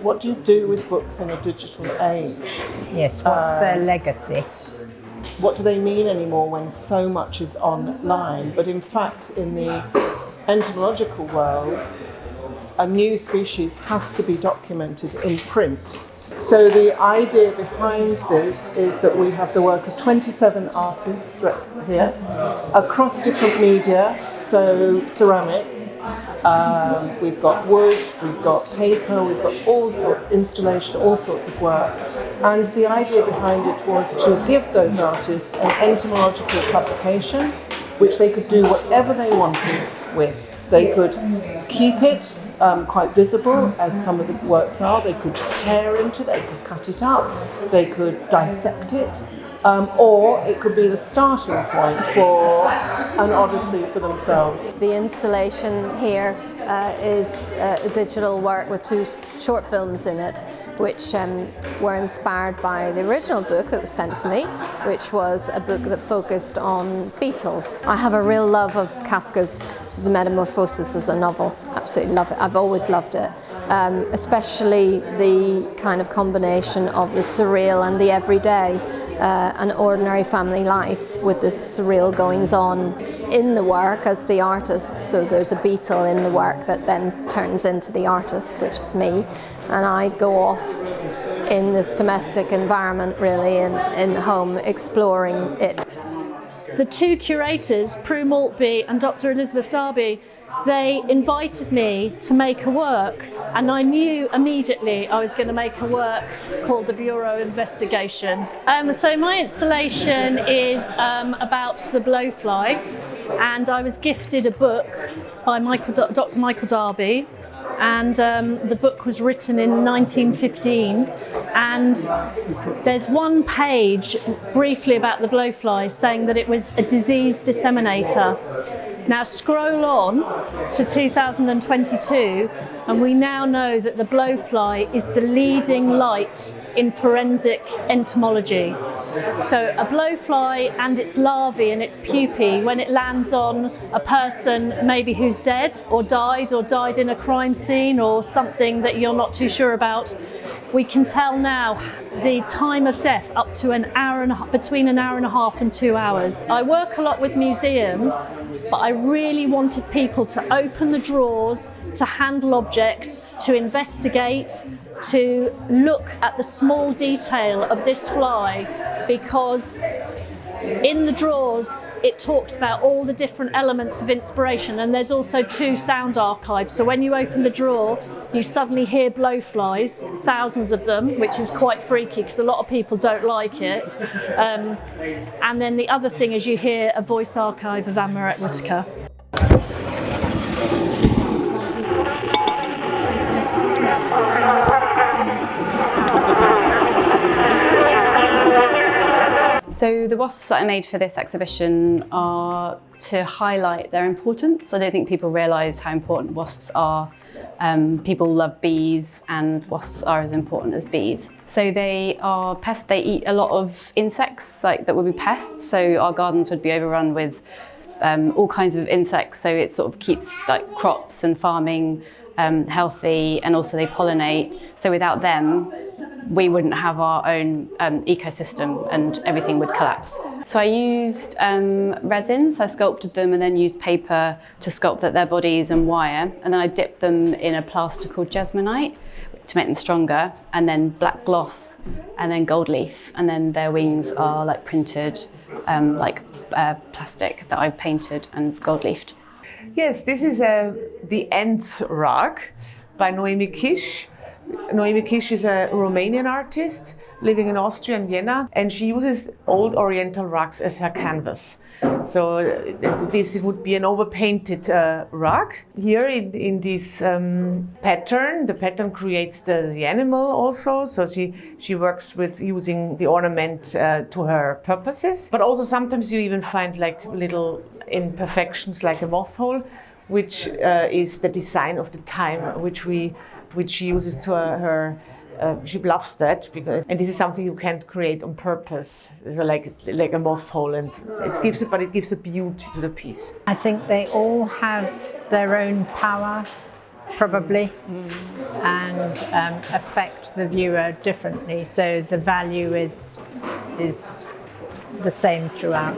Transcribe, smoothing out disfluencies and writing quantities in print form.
what do you do with books in a digital age? Yes, what's their legacy? What do they mean anymore when so much is online? But in fact, in the entomological world, a new species has to be documented in print. So the idea behind this is that we have the work of 27 artists here across different media, so ceramics, we've got wood, we've got paper, we've got all sorts, installation, all sorts of work. And the idea behind it was to give those artists an entomological publication which they could do whatever they wanted with. They could keep it quite visible, as some of the works are. They could tear into it, they could cut it up, they could dissect it, or it could be the starting point for an Odyssey for themselves. The installation here is a digital work with 2 short films in it, which were inspired by the original book that was sent to me, which was a book that focused on beetles. I have a real love of Kafka's The Metamorphosis as a novel. Absolutely love it. I've always loved it, especially the kind of combination of the surreal and the everyday. An ordinary family life with this surreal goings on in the work as the artist. So there's a beetle in the work that then turns into the artist, which is me, and I go off in this domestic environment, really, in home, exploring it. The 2 curators, Prue Maltby and Dr. Elizabeth Darby, they invited me to make a work, and I knew immediately I was going to make a work called the Bureau Investigation. So my installation is about the blowfly, and I was gifted a book by Dr. Michael Darby, and the book was written in 1915, and there's one page briefly about the blowfly saying that it was a disease disseminator. Now scroll on to 2022 and we now know that the blowfly is the leading light in forensic entomology. So a blowfly and its larvae and its pupae, when it lands on a person maybe who's dead or died in a crime scene or something that you're not too sure about, we can tell now the time of death up to between an hour and a half and 2 hours. I work a lot with museums, but I really wanted people to open the drawers, to handle objects, to investigate, to look at the small detail of this fly, because in the drawers it talks about all the different elements of inspiration, and there's also 2 sound archives. So when you open the drawer, you suddenly hear blowflies, thousands of them, which is quite freaky because a lot of people don't like it. And then the other thing is you hear a voice archive of Anne-Marette Whitaker. So the wasps that I made for this exhibition are to highlight their importance. I don't think people realise how important wasps are. People love bees, and wasps are as important as bees. So they are pests. They eat a lot of insects that would be pests. So our gardens would be overrun with all kinds of insects. So it sort of keeps crops and farming healthy, and also they pollinate. So without them, we wouldn't have our own ecosystem and everything would collapse. So I used resins, I sculpted them and then used paper to sculpt their bodies and wire, and then I dipped them in a plaster called jesmonite to make them stronger, and then black gloss, and then gold leaf, and then their wings are printed plastic that I painted and gold leafed. Yes, this is the Ants rug by Noemi Kish. Noemi Kish is a Romanian artist living in Austria and Vienna, and she uses old Oriental rugs as her canvas. So this would be an overpainted rug. Here in this pattern, the pattern creates the animal also, so she works with using the ornament to her purposes. But also sometimes you even find little imperfections like a moth hole, which is the design of the time which she uses to her. She loves that and this is something you can't create on purpose. So like a moth hole, and it gives a beauty to the piece. I think they all have their own power probably, and affect the viewer differently. So the value is the same throughout.